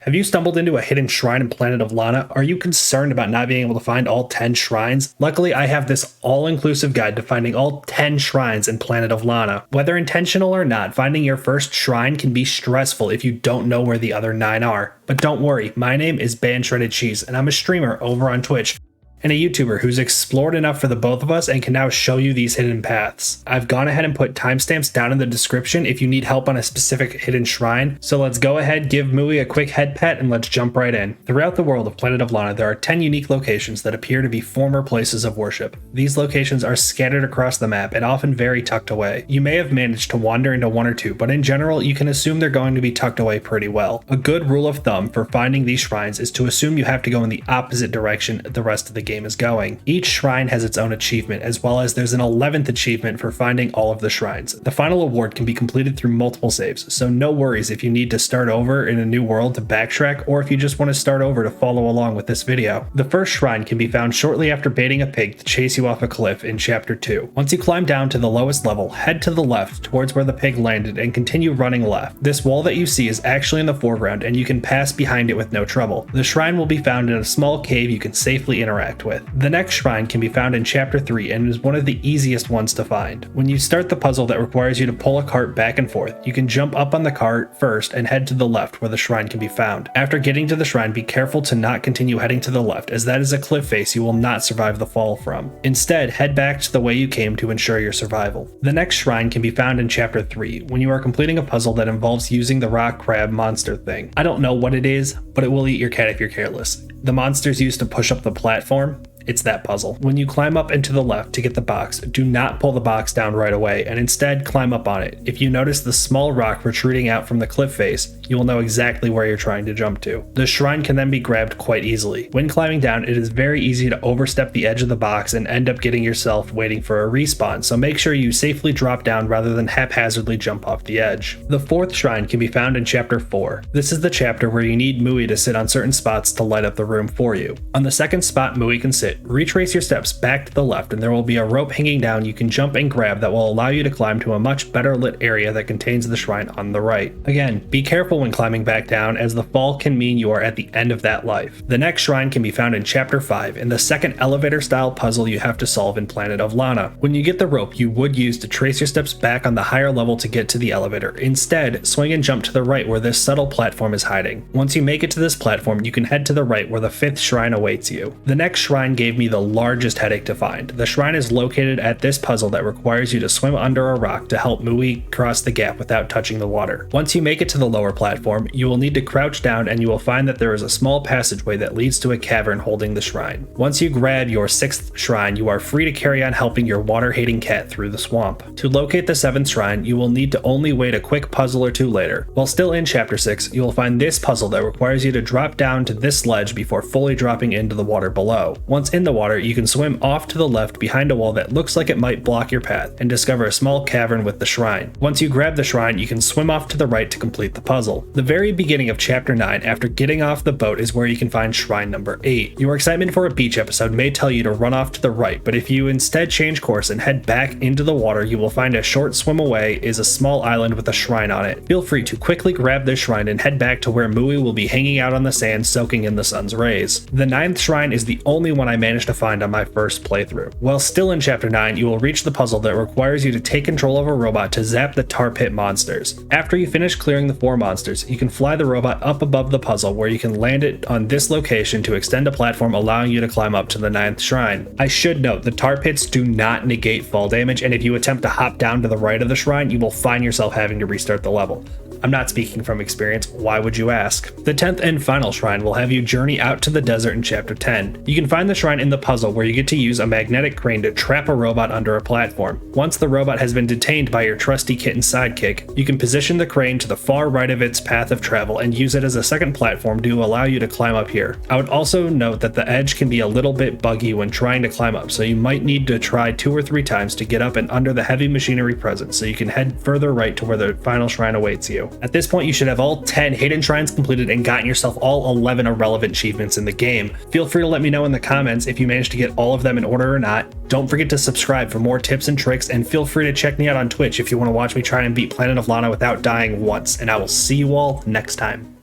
Have you stumbled into a hidden shrine in Planet of Lana? Are you concerned about not being able to find all 10 shrines? Luckily, I have this all-inclusive guide to finding all 10 shrines in Planet of Lana. Whether intentional or not, finding your first shrine can be stressful if you don't know where the other 9 are. But don't worry, my name is Ban Shredded Cheese, and I'm a streamer over on Twitch, and a YouTuber who's explored enough for the both of us and can now show you these hidden paths. I've gone ahead and put timestamps down in the description if you need help on a specific hidden shrine, so let's go ahead, give Mui a quick head pat, and let's jump right in. Throughout the world of Planet of Lana, there are 10 unique locations that appear to be former places of worship. These locations are scattered across the map and often very tucked away. You may have managed to wander into one or two, but in general, you can assume they're going to be tucked away pretty well. A good rule of thumb for finding these shrines is to assume you have to go in the opposite direction the rest of the game is going. Each shrine has its own achievement, as well as there's an 11th achievement for finding all of the shrines. The final award can be completed through multiple saves, so no worries if you need to start over in a new world to backtrack, or if you just want to start over to follow along with this video. The first shrine can be found shortly after baiting a pig to chase you off a cliff in Chapter 2. Once you climb down to the lowest level, head to the left towards where the pig landed and continue running left. This wall that you see is actually in the foreground and you can pass behind it with no trouble. The shrine will be found in a small cave you can safely interact with. The next shrine can be found in Chapter 3 and is one of the easiest ones to find. When you start the puzzle that requires you to pull a cart back and forth, you can jump up on the cart first and head to the left where the shrine can be found. After getting to the shrine, be careful to not continue heading to the left, as that is a cliff face you will not survive the fall from. Instead, head back to the way you came to ensure your survival. The next shrine can be found in Chapter 3 when you are completing a puzzle that involves using the rock crab monster thing. I don't know what it is, but it will eat your cat if you're careless. The monsters used to push up the platform. It's that puzzle. When you climb up and to the left to get the box, do not pull the box down right away and instead climb up on it. If you notice the small rock protruding out from the cliff face, you will know exactly where you're trying to jump to. The shrine can then be grabbed quite easily. When climbing down, it is very easy to overstep the edge of the box and end up getting yourself waiting for a respawn, so make sure you safely drop down rather than haphazardly jump off the edge. The fourth shrine can be found in Chapter 4. This is the chapter where you need Mui to sit on certain spots to light up the room for you. On the second spot Mui can sit, retrace your steps back to the left and there will be a rope hanging down you can jump and grab that will allow you to climb to a much better lit area that contains the shrine on the right. Again, be careful when climbing back down, as the fall can mean you are at the end of that life. The next shrine can be found in Chapter 5 in the second elevator style puzzle you have to solve in Planet of Lana. When you get the rope you would use to trace your steps back on the higher level to get to the elevator, instead swing and jump to the right where this subtle platform is hiding. Once you make it to this platform, you can head to the right where the fifth shrine awaits you. The next shrine gave me the largest headache to find. The shrine is located at this puzzle that requires you to swim under a rock to help Mui cross the gap without touching the water. Once you make it to the lower platform, you will need to crouch down and you will find that there is a small passageway that leads to a cavern holding the shrine. Once you grab your sixth shrine, you are free to carry on helping your water-hating cat through the swamp. To locate the seventh shrine, you will need to only wait a quick puzzle or two later. While still in Chapter 6, you will find this puzzle that requires you to drop down to this ledge before fully dropping into the water below. Once in the water, you can swim off to the left behind a wall that looks like it might block your path and discover a small cavern with the shrine. Once you grab the shrine, you can swim off to the right to complete the puzzle. The very beginning of Chapter 9, after getting off the boat, is where you can find shrine number 8. Your excitement for a beach episode may tell you to run off to the right, but if you instead change course and head back into the water, you will find a short swim away is a small island with a shrine on it. Feel free to quickly grab this shrine and head back to where Mui will be hanging out on the sand soaking in the sun's rays. The ninth shrine is the only one I managed to find on my first playthrough. While still in Chapter 9, you will reach the puzzle that requires you to take control of a robot to zap the tar pit monsters. After you finish clearing the 4 monsters, you can fly the robot up above the puzzle where you can land it on this location to extend a platform allowing you to climb up to the 9th shrine. I should note, the tar pits do not negate fall damage, and if you attempt to hop down to the right of the shrine, you will find yourself having to restart the level. I'm not speaking from experience, why would you ask? The 10th and final shrine will have you journey out to the desert in Chapter 10. You can find the shrine in the puzzle where you get to use a magnetic crane to trap a robot under a platform. Once the robot has been detained by your trusty kitten sidekick, you can position the crane to the far right of its path of travel and use it as a second platform to allow you to climb up here. I would also note that the edge can be a little bit buggy when trying to climb up, so you might need to try 2 or 3 times to get up and under the heavy machinery present, so you can head further right to where the final shrine awaits you. At this point, you should have all 10 hidden shrines completed and gotten yourself all 11 irrelevant achievements in the game. Feel free to let me know in the comments if you managed to get all of them in order or not. Don't forget to subscribe for more tips and tricks, and feel free to check me out on Twitch if you want to watch me try and beat Planet of Lana without dying once, and I will see you all next time.